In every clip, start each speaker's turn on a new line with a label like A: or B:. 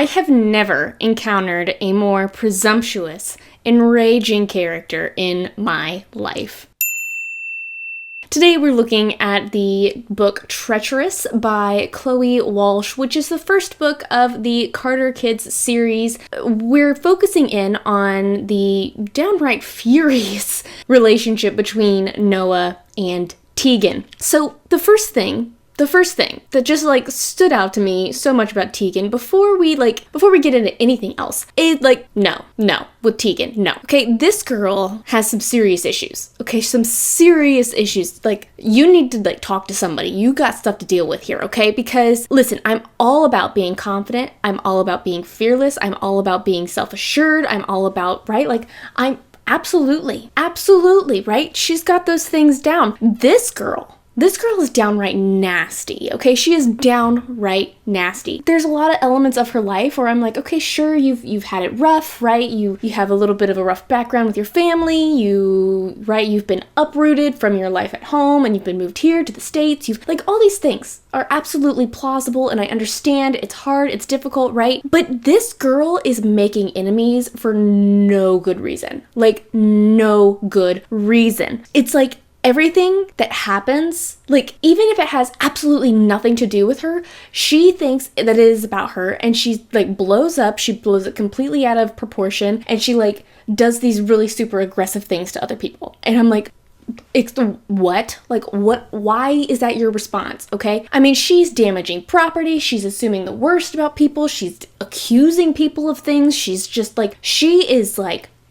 A: I have never encountered a more presumptuous, enraging character in my life. Today we're looking at the book Treacherous by Chloe Walsh, which is the first book of the Carter Kids series. We're focusing in on the downright furious relationship between Noah and Tegan. So the first thing that just stood out to me so much about Tegan before we get into anything else is no with Tegan. No. Okay, this girl has some serious issues. Okay, some serious issues. You need to talk to somebody. You got stuff to deal with here, okay? Because listen, I'm all about being confident. I'm all about being fearless. I'm all about being self-assured. I'm all about, right? I'm absolutely, right? She's got those things down. This girl is downright nasty, okay? She is downright nasty. There's a lot of elements of her life where I'm like, okay, sure, you've had it rough, right? You have a little bit of a rough background with your family. You've been uprooted from your life at home and you've been moved here to the States. All these things are absolutely plausible and I understand it's hard, it's difficult, right? But this girl is making enemies for no good reason. No good reason. It's everything that happens, even if it has absolutely nothing to do with her, she thinks that it is about her, and she blows it completely out of proportion, and she does these really super aggressive things to other people. And I'm like, what? Why is that your response, okay? I mean, she's damaging property, she's assuming the worst about people, she's accusing people of things, she's just she is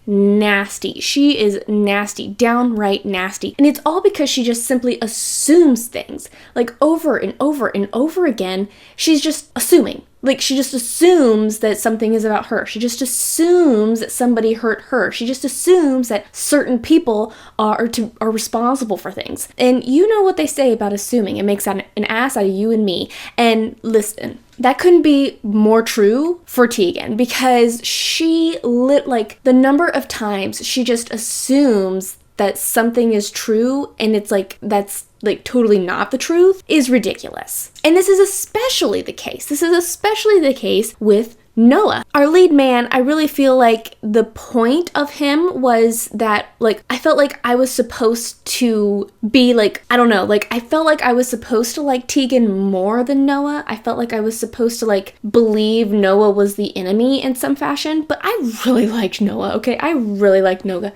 A: nasty. She is nasty, downright nasty. And it's all because she just simply assumes things. Over and over and over again, she's just assuming. She just assumes that something is about her. She just assumes that somebody hurt her. She just assumes that certain people are responsible for things. And you know what they say about assuming. It makes an ass out of you and me. And listen, that couldn't be more true for Tegan, because she the number of times she just assumes that something is true and it's that's totally not the truth is ridiculous. And this is especially the case. With Noah, our lead man. I really feel the point of him was that I felt I was supposed to be I don't know, I felt I was supposed to like Tegan more than Noah. I felt I was supposed to believe Noah was the enemy in some fashion, but I really liked Noah, okay? I really liked Noah.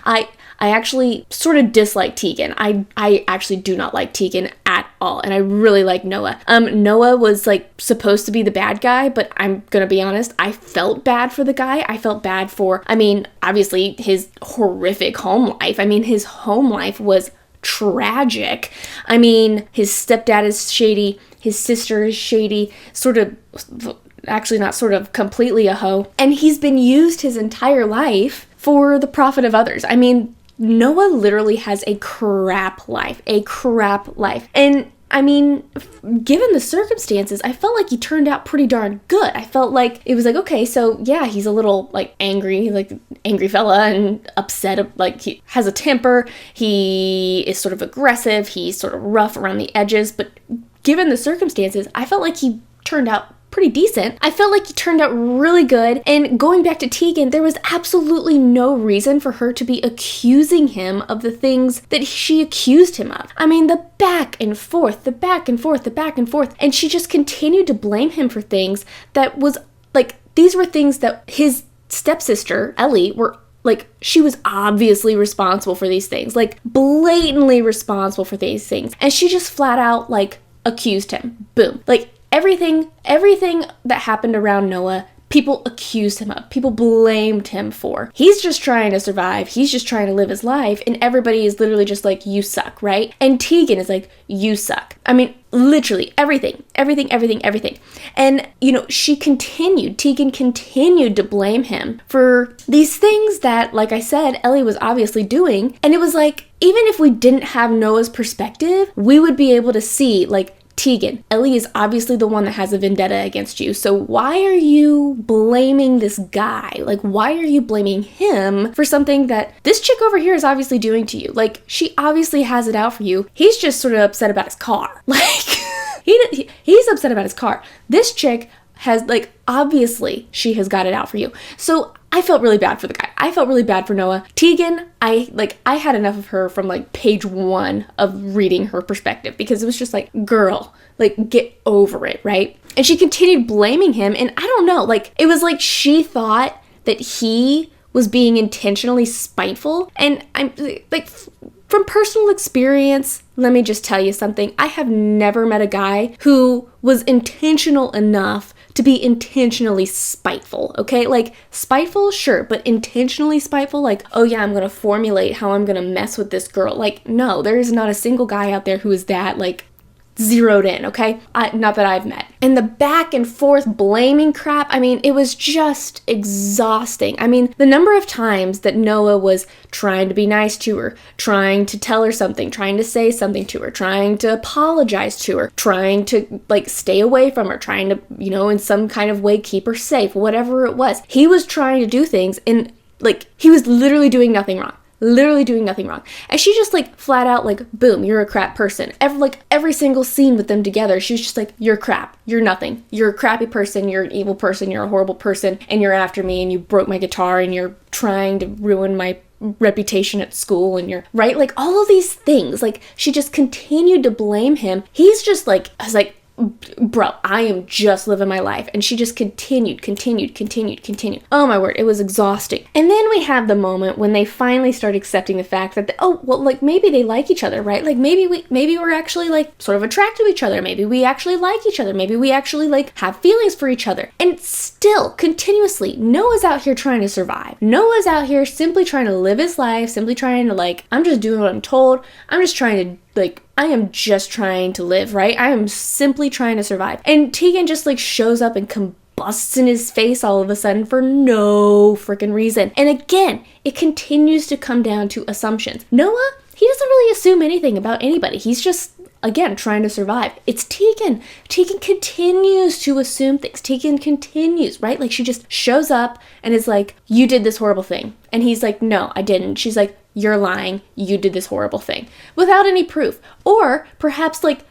A: I actually sort of dislike Tegan. I actually do not like Tegan at all, and I really like Noah. Noah was supposed to be the bad guy, but I'm gonna be honest, I felt bad for the guy. I felt bad for, obviously his horrific home life. His home life was tragic. His stepdad is shady, his sister is shady, actually not completely a hoe, and he's been used his entire life for the profit of others. Noah literally has a crap life. And given the circumstances, I felt he turned out pretty darn good. I felt it was okay, so yeah, he's a little angry, angry fella and upset, he has a temper, he is sort of aggressive, he's sort of rough around the edges, but given the circumstances, I felt he turned out pretty decent. I felt he turned out really good. And going back to Tegan, there was absolutely no reason for her to be accusing him of the things that she accused him of. The back and forth. And she just continued to blame him for things that was these were things that his stepsister, Ellie, were she was obviously responsible for these things, blatantly responsible for these things. And she just flat out accused him. Boom. Everything that happened around Noah, people accused him of, people blamed him for. He's just trying to survive, he's just trying to live his life, and everybody is literally just you suck, right? And Tegan is you suck. Literally everything. And, Tegan continued to blame him for these things that, I said, Ellie was obviously doing. And it was even if we didn't have Noah's perspective, we would be able to see, Tegan, Ellie is obviously the one that has a vendetta against you. So why are you blaming this guy? Why are you blaming him for something that this chick over here is obviously doing to you? She obviously has it out for you. He's just sort of upset about his car. He's upset about his car. This chick has, like, obviously she has got it out for you. So I felt really bad for the guy. I felt really bad for Noah. Tegan, I had enough of her from like page 1 of reading her perspective, because it was just like, girl, like, get over it, right? And she continued blaming him, and I don't know, like, it was like she thought that he was being intentionally spiteful. And I'm like, from personal experience, let me just tell you something. I have never met a guy who was intentional enough to be intentionally spiteful, okay? Like, spiteful, sure, but intentionally spiteful, like, oh yeah, I'm gonna formulate how I'm gonna mess with this girl. Like, no, there is not a single guy out there who is that, like, zeroed in, okay? Not that I've met. And the back and forth blaming crap, I mean, it was just exhausting. I mean, the number of times that Noah was trying to be nice to her, trying to tell her something, trying to say something to her, trying to apologize to her, trying to, like, stay away from her, trying to, you know, in some kind of way keep her safe, whatever it was. He was trying to do things, and, like, he was literally doing nothing wrong. Literally doing nothing wrong. And she just, like, flat out, like, boom, you're a crap person. Every single scene with them together, she's just like, you're crap. You're nothing. You're a crappy person. You're an evil person. You're a horrible person. And you're after me, and you broke my guitar, and you're trying to ruin my reputation at school, and you're right. Like, all of these things, like, she just continued to blame him. He's just like, I was like, bro, I am just living my life. And she just continued. Oh my word, it was exhausting. And then we have the moment when they finally start accepting the fact that, like, maybe they like each other, right? Like, maybe we're actually, like, sort of attracted to each other. Maybe we actually like each other. Maybe we actually, like, have feelings for each other. And still, continuously, Noah's out here trying to survive. Noah's out here simply trying to live his life, simply trying to, like, I'm just doing what I'm told. I'm just trying to, like, I am just trying to live, right? I am simply trying to survive. And Tegan just, like, shows up and combusts in his face all of a sudden for no freaking reason. And again, it continues to come down to assumptions. Noah, he doesn't really assume anything about anybody. He's just, again, trying to survive. It's Tegan. Tegan continues to assume things. Tegan continues, right? Like, she just shows up and is like, you did this horrible thing. And he's like, no, I didn't. She's like, you're lying. You did this horrible thing. Without any proof. Or perhaps, like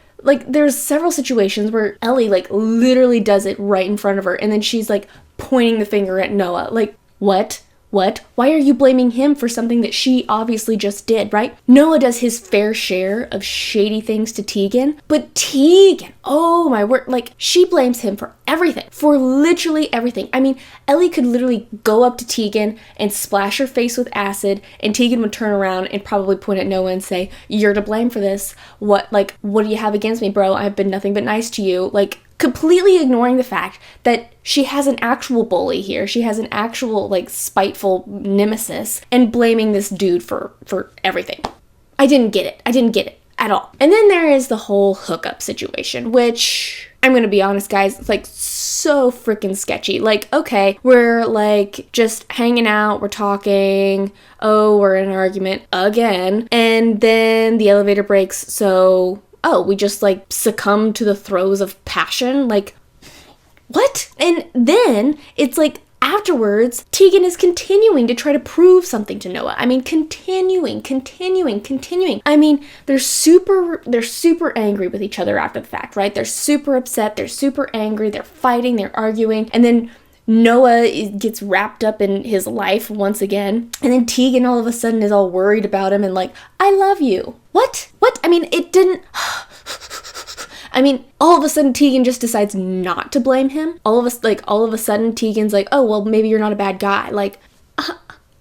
A: there's several situations where Ellie, like, literally does it right in front of her. And then she's, like, pointing the finger at Noah. Like, what? Why are you blaming him for something that she obviously just did, right? Noah does his fair share of shady things to Tegan, but Tegan, oh my word, like, she blames him for everything, for literally everything. I mean, Ellie could literally go up to Tegan and splash her face with acid, and Tegan would turn around and probably point at Noah and say, you're to blame for this. What do you have against me, bro? I've been nothing but nice to you. Like, completely ignoring the fact that she has an actual bully here. She has an actual, like, spiteful nemesis, and blaming this dude for everything. I didn't get it at all. And then there is the whole hookup situation, which, I'm gonna be honest, guys, it's, like, so freaking sketchy. Like, okay, we're, like, just hanging out, we're talking, oh, we're in an argument again, and then the elevator breaks, so we just, like, succumb to the throes of passion? Like, what? And then it's like, afterwards, Tegan is continuing to try to prove something to Noah. I mean, continuing. I mean, they're super angry with each other after the fact, right? They're super upset, they're super angry, they're fighting, they're arguing, and then Noah gets wrapped up in his life once again, and then Tegan all of a sudden is all worried about him and like, I love you. What? I mean, it didn't... I mean, all of a sudden Tegan just decides not to blame him. All of a sudden Tegan's like, oh, well, maybe you're not a bad guy. Like,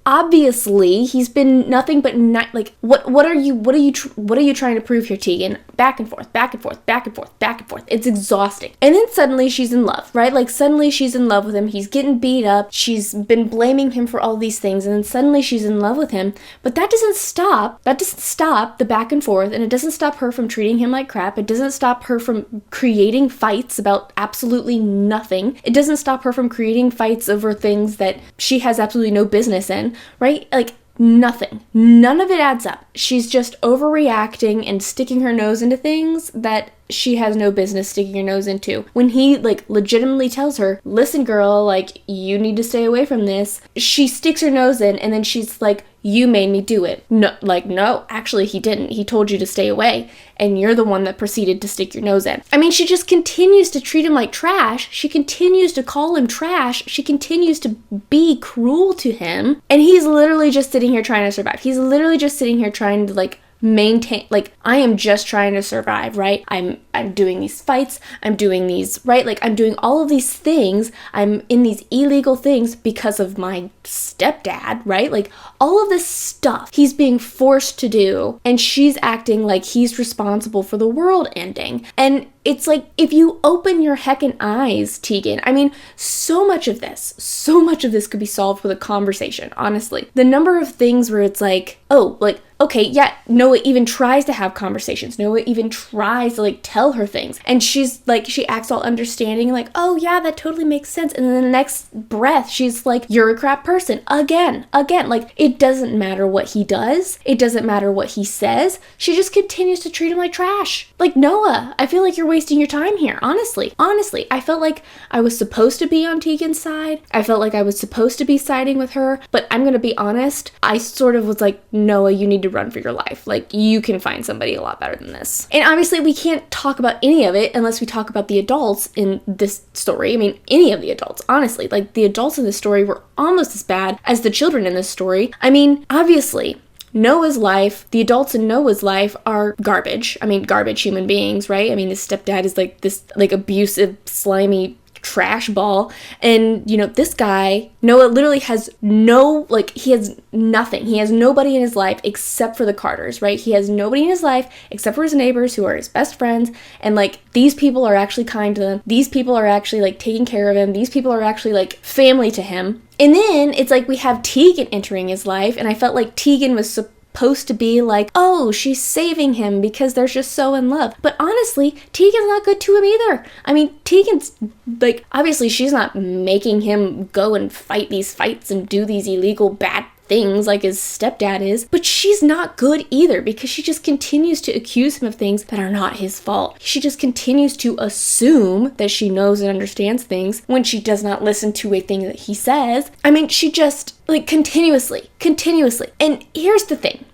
A: obviously he's been nothing but like, what are you trying to prove here, Tegan? Back and forth. It's exhausting. And then suddenly she's in love, right? Like, suddenly she's in love with him. He's getting beat up. She's been blaming him for all these things, and then suddenly she's in love with him. But that doesn't stop the back and forth, and it doesn't stop her from treating him like crap. It doesn't stop her from creating fights about absolutely nothing. It doesn't stop her from creating fights over things that she has absolutely no business in, right? Like, nothing. None of it adds up. She's just overreacting and sticking her nose into things that she has no business sticking her nose into. When he, like, legitimately tells her, listen, girl, like, you need to stay away from this, she sticks her nose in, and then she's like, you made me do it. No, like, no, actually he didn't. He told you to stay away, and you're the one that proceeded to stick your nose in. I mean, she just continues to treat him like trash. She continues to call him trash. She continues to be cruel to him, and he's literally just sitting here trying to survive. He's literally just sitting here trying to, like, maintain, like, I am just trying to survive, right? I'm doing these fights, I'm doing these, right? Like, I'm doing all of these things, I'm in these illegal things because of my stepdad, right? Like, all of this stuff he's being forced to do, and she's acting like he's responsible for the world ending. And it's like, if you open your heckin' eyes, Tegan, I mean, so much of this could be solved with a conversation, honestly. The number of things where it's like, oh, like, okay, yeah, Noah even tries to have conversations. Noah even tries to, like, tell her things. And she's like, she acts all understanding, like, oh yeah, that totally makes sense. And then the next breath, she's like, you're a crap person. Again. Like, it doesn't matter what he does. It doesn't matter what he says. She just continues to treat him like trash. Like, Noah, I feel like you're wasting your time here. Honestly, I felt like I was supposed to be on Tegan's side. I felt like I was supposed to be siding with her, but I'm gonna be honest, I sort of was like, Noah, you need to run for your life. Like, you can find somebody a lot better than this. And obviously we can't talk about any of it unless we talk about the adults in this story. I mean, any of the adults, honestly. Like, the adults in this story were almost as bad as the children in this story. I mean, obviously, Noah's life, the adults in Noah's life are garbage. I mean, garbage human beings, right? I mean, his stepdad is like this, like, abusive, slimy trash ball. And, you know, this guy, Noah, literally has no, like, he has nothing. He has nobody in his life except for the Carters, right? He has nobody in his life except for his neighbors who are his best friends. And, like, these people are actually kind to him. These people are actually, like, taking care of him. These people are actually, like, family to him. And then it's like we have Tegan entering his life, and I felt like Tegan was supposed to be like, oh, she's saving him because they're just so in love. But honestly, Tegan's not good to him either. I mean, Tegan's, like, obviously she's not making him go and fight these fights and do these illegal bad things like his stepdad is, but she's not good either because she just continues to accuse him of things that are not his fault. She just continues to assume that she knows and understands things when she does not listen to a thing that he says. I mean, she just, like, continuously. And here's the thing.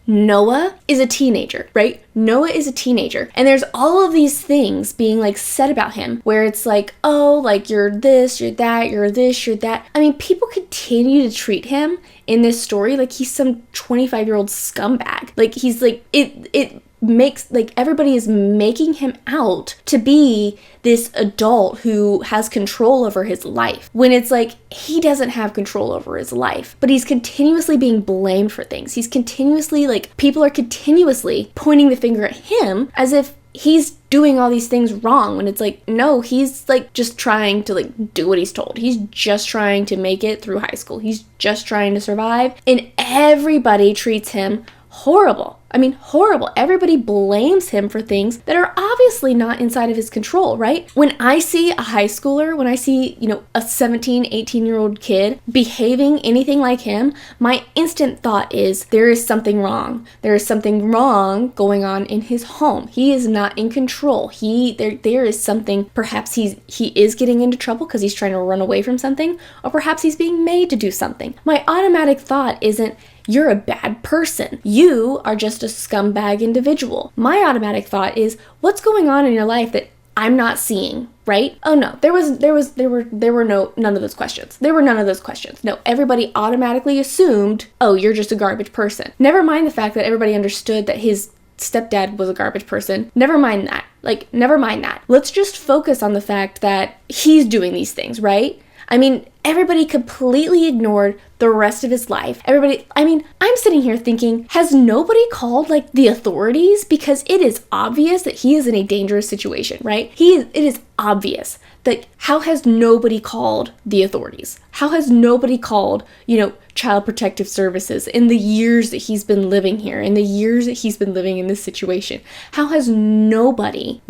A: Noah is a teenager, right? Noah is a teenager. And there's all of these things being, like, said about him where it's like, oh, like, you're this, you're that, you're this, you're that. I mean, people continue to treat him in this story like he's some 25-year-old scumbag. Like, he's like, it makes, like, everybody is making him out to be this adult who has control over his life, when it's like he doesn't have control over his life, but he's continuously being blamed for things. He's continuously, like, people are continuously pointing the finger at him as if he's doing all these things wrong, when it's like, no, he's, like, just trying to, like, do what he's told. He's just trying to make it through high school. He's just trying to survive, and everybody treats him horrible. I mean, horrible. Everybody blames him for things that are obviously not inside of his control, right? When I see a high schooler, when I see, you know, a 17, 18-year-old kid behaving anything like him, my instant thought is there is something wrong. There is something wrong going on in his home. He is not in control. There is something, perhaps he is getting into trouble because he's trying to run away from something, or perhaps he's being made to do something. My automatic thought isn't, you're a bad person. You are just a scumbag individual. My automatic thought is, what's going on in your life that I'm not seeing, right? Oh no, there were none of those questions. There were none of those questions. No, everybody automatically assumed, oh, you're just a garbage person. Never mind the fact that everybody understood that his stepdad was a garbage person. Never mind that. Like, never mind that. Let's just focus on the fact that he's doing these things, right? I mean, everybody completely ignored the rest of his life. I'm sitting here thinking, has nobody called, like, the authorities? Because it is obvious that he is in a dangerous situation, right? It is obvious that, how has nobody called the authorities? How has nobody called, you know, Child Protective Services in the years that he's been living here, in the years that he's been living in this situation? How has nobody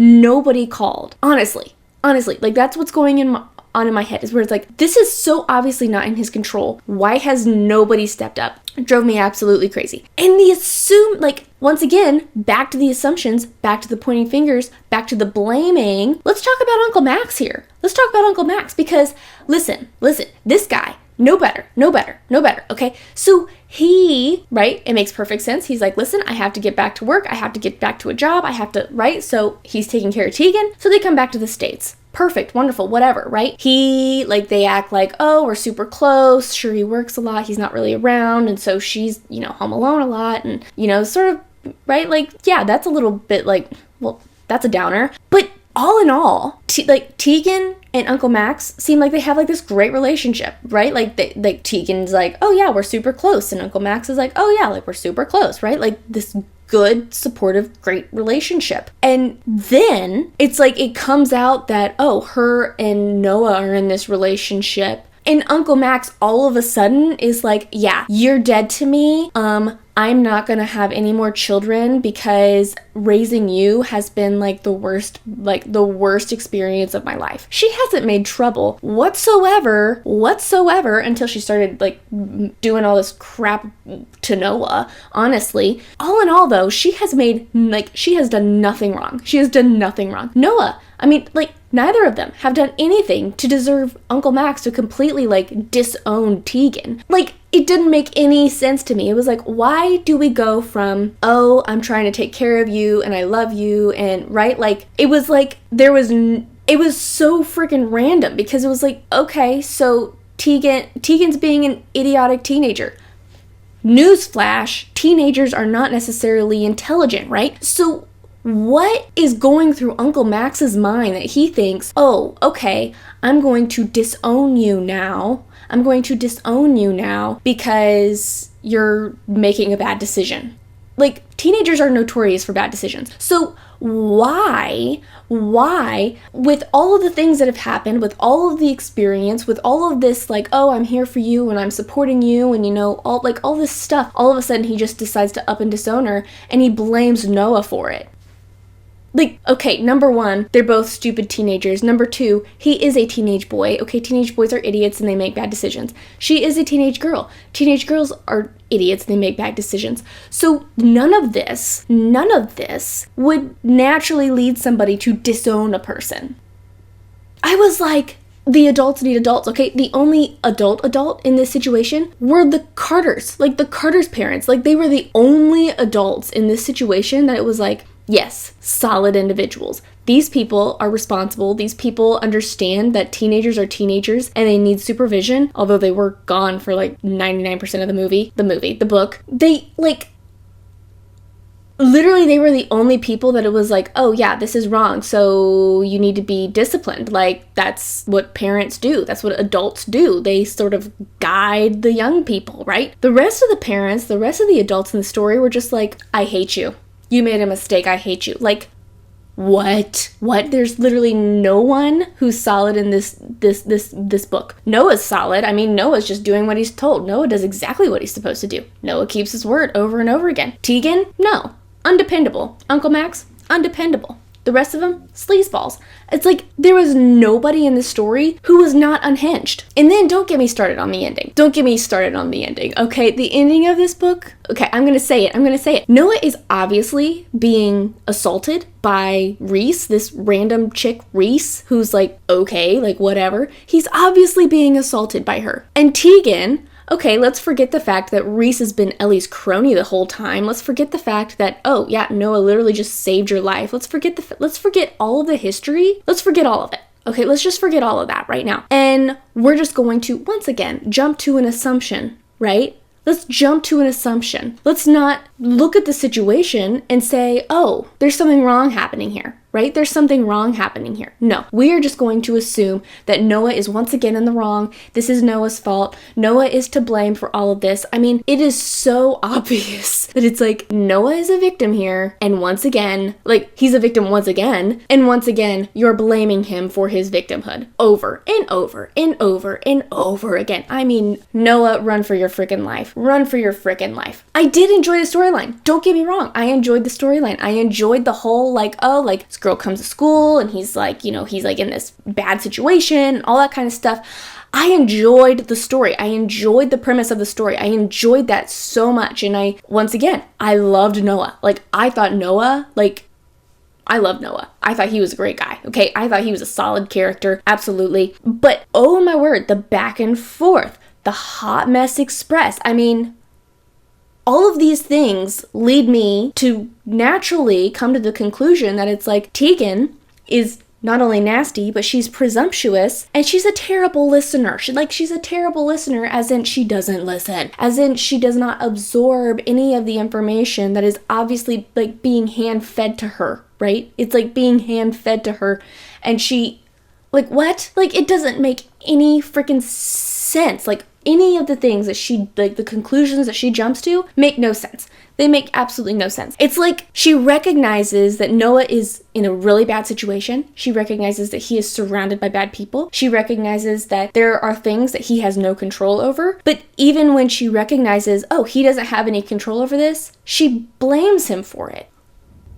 A: called? Honestly, like, that's what's going on in my head is where it's like, this is so obviously not in his control. Why has nobody stepped up? It drove me absolutely crazy. And the once again, back to the assumptions, back to the pointing fingers, back to the blaming. Let's talk about Uncle Max here. Let's talk about Uncle Max because listen, this guy, no better, okay? So he, right, it makes perfect sense. He's like, listen, I have to get back to work. I have to get back to a job. I have to, right? So he's taking care of Tegan. So they come back to the States. Perfect, wonderful, whatever, right? They act like, oh, we're super close. Sure, he works a lot. He's not really around. And so she's, home alone a lot. And, sort of, right? Yeah, that's a little bit that's a downer. But all in all, Tegan and Uncle Max seem like they have this great relationship, right? Tegan's like, oh yeah, we're super close. And Uncle Max is like, oh yeah, we're super close, right? This good, supportive, great relationship. And then it's it comes out that, oh, her and Noah are in this relationship. And Uncle Max all of a sudden is like, yeah, you're dead to me. I'm not gonna have any more children because raising you has been the worst experience of my life. She hasn't made trouble whatsoever until she started doing all this crap to Noah. Honestly, all in all though, she has done nothing wrong. She has done nothing wrong. Noah, neither of them have done anything to deserve Uncle Max to completely disown Tegan. It didn't make any sense to me. It was why do we go from, oh, I'm trying to take care of you and I love you, and right? It was it was so freaking random because it was okay, so Tegan's being an idiotic teenager. Newsflash, teenagers are not necessarily intelligent, right? So what is going through Uncle Max's mind that he thinks, oh, okay, I'm going to disown you now. I'm going to disown you now because you're making a bad decision. Teenagers are notorious for bad decisions. So why, with all of the things that have happened, with all of the experience, with all of this, oh, I'm here for you and I'm supporting you and, all this stuff, all of a sudden he just decides to up and disown her and he blames Noah for it. Okay, number one, they're both stupid teenagers. Number two, he is a teenage boy. Okay, teenage boys are idiots and they make bad decisions. She is a teenage girl. Teenage girls are idiots and they make bad decisions. So none of this would naturally lead somebody to disown a person. I was like, the adults need adults, okay? The only adult in this situation were the Carters. The Carters' parents. They were the only adults in this situation that it was yes, solid individuals. These people are responsible. These people understand that teenagers are teenagers and they need supervision, although they were gone for 99% of the book. They literally, they were the only people that it was oh yeah, this is wrong, so you need to be disciplined. That's what parents do. That's what adults do. They sort of guide the young people, right? The rest of the parents, the rest of the adults in the story were just I hate you. You made a mistake. I hate you. What? There's literally no one who's solid in this book. Noah's solid. Noah's just doing what he's told. Noah does exactly what he's supposed to do. Noah keeps his word over and over again. Tegan, no. Undependable. Uncle Max, undependable. The rest of them, sleazeballs. It's there was nobody in this story who was not unhinged. And then don't get me started on the ending. Okay? The ending of this book, okay, I'm gonna say it. Noah is obviously being assaulted by Reese, this random chick Reese, who's okay, whatever. He's obviously being assaulted by her. And Tegan, okay, let's forget the fact that Reese has been Ellie's crony the whole time. Let's forget the fact that, oh yeah, Noah literally just saved your life. Let's forget all of the history. Let's forget all of it. Okay, let's just forget all of that right now. And we're just going to, once again, jump to an assumption, right? Let's jump to an assumption. Let's not look at the situation and say, oh, there's something wrong happening here, right? There's something wrong happening here. No, we are just going to assume that Noah is once again in the wrong. This is Noah's fault. Noah is to blame for all of this. It is so obvious that it's Noah is a victim here. And once again, he's a victim once again. And once again, you're blaming him for his victimhood over and over and over and over again. Noah, run for your freaking life. Run for your freaking life. I did enjoy the storyline. Don't get me wrong. I enjoyed the storyline. I enjoyed the whole, girl comes to school and he's like, he's like in this bad situation, all that kind of stuff. I enjoyed the story. I enjoyed the premise of the story. I enjoyed that so much. And I loved Noah. Like, I thought Noah, I love Noah. I thought he was a great guy. Okay, I thought he was a solid character. Absolutely. But oh my word, the back and forth, the hot mess express. I mean, all of these things lead me to naturally come to the conclusion that it's like Tegan is not only nasty, but she's presumptuous, and she's a terrible listener. She's a terrible listener, as in she doesn't listen, as in she does not absorb any of the information that is obviously like being hand-fed to her, right? It's like being hand-fed to her, and she, like, what? Like, it doesn't make any freaking sense. Like, any of the things that she, like, the conclusions that she jumps to make no sense. They make absolutely no sense. It's like she recognizes that Noah is in a really bad situation. She recognizes that he is surrounded by bad people. She recognizes that there are things that he has no control over. But even when she recognizes, oh, he doesn't have any control over this, she blames him for it.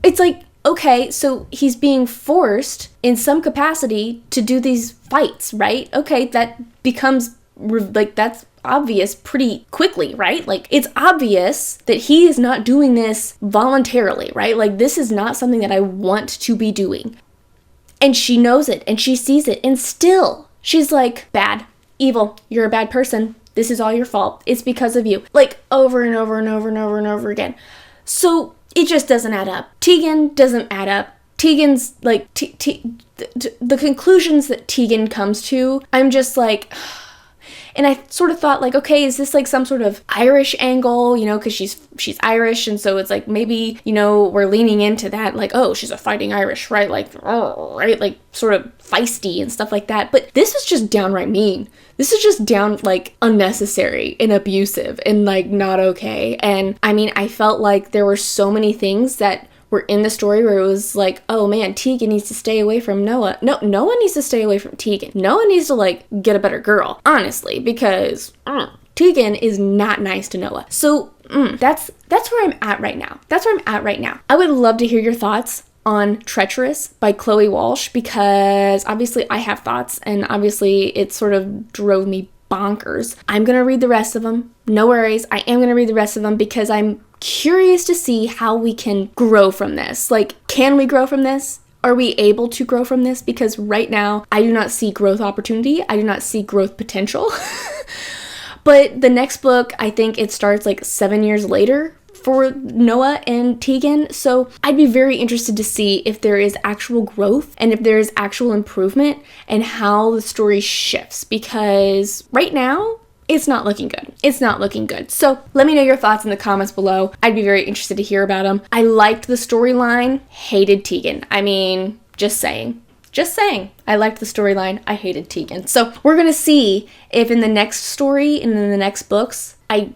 A: It's like, okay, so he's being forced in some capacity to do these fights, right? Okay, that becomes, like, that's obvious pretty quickly, right? Like, it's obvious that he is not doing this voluntarily, right? Like, this is not something that I want to be doing. And she knows it, and she sees it, and still, she's like, bad, evil, you're a bad person, this is all your fault, it's because of you. Like, over and over and over and over and over again. So, it just doesn't add up. Tegan doesn't add up. Tegan's, like, the conclusions that Tegan comes to, I'm just like... And I sort of thought, like, okay, is this like some sort of Irish angle, because she's Irish, and so it's like maybe, we're leaning into that, like, oh, she's a fighting Irish, right? Like, oh, right? Like, sort of feisty and stuff like that. But this is just downright mean. This is just like, unnecessary and abusive and, like, not okay. And, I mean, I felt like there were so many things that were in the story where it was like, oh man, Tegan needs to stay away from Noah. No, Noah needs to stay away from Tegan. Noah needs to, like, get a better girl, honestly, because Tegan is not nice to Noah. So that's where I'm at right now. I would love to hear your thoughts on Treacherous by Chloe Walsh, because obviously I have thoughts, and obviously it sort of drove me bonkers. I'm gonna read the rest of them. No worries, I am gonna read the rest of them because I'm curious to see how we can grow from this. Like, can we grow from this? Are we able to grow from this? Because right now, I do not see growth opportunity. I do not see growth potential. But the next book, I think it starts like 7 years later for Noah and Tegan. So I'd be very interested to see if there is actual growth and if there is actual improvement and how the story shifts. Because right now, it's not looking good. So let me know your thoughts in the comments below. I'd be very interested to hear about them. I liked the storyline, hated Tegan. I mean, just saying. I liked the storyline, I hated Tegan. So we're gonna see if in the next story and in the next books, I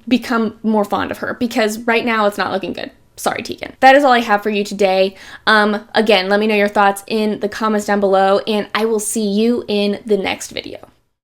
A: become more fond of her, because right now it's not looking good. Sorry, Tegan. That is all I have for you today. Again, let me know your thoughts in the comments down below, and I will see you in the next video.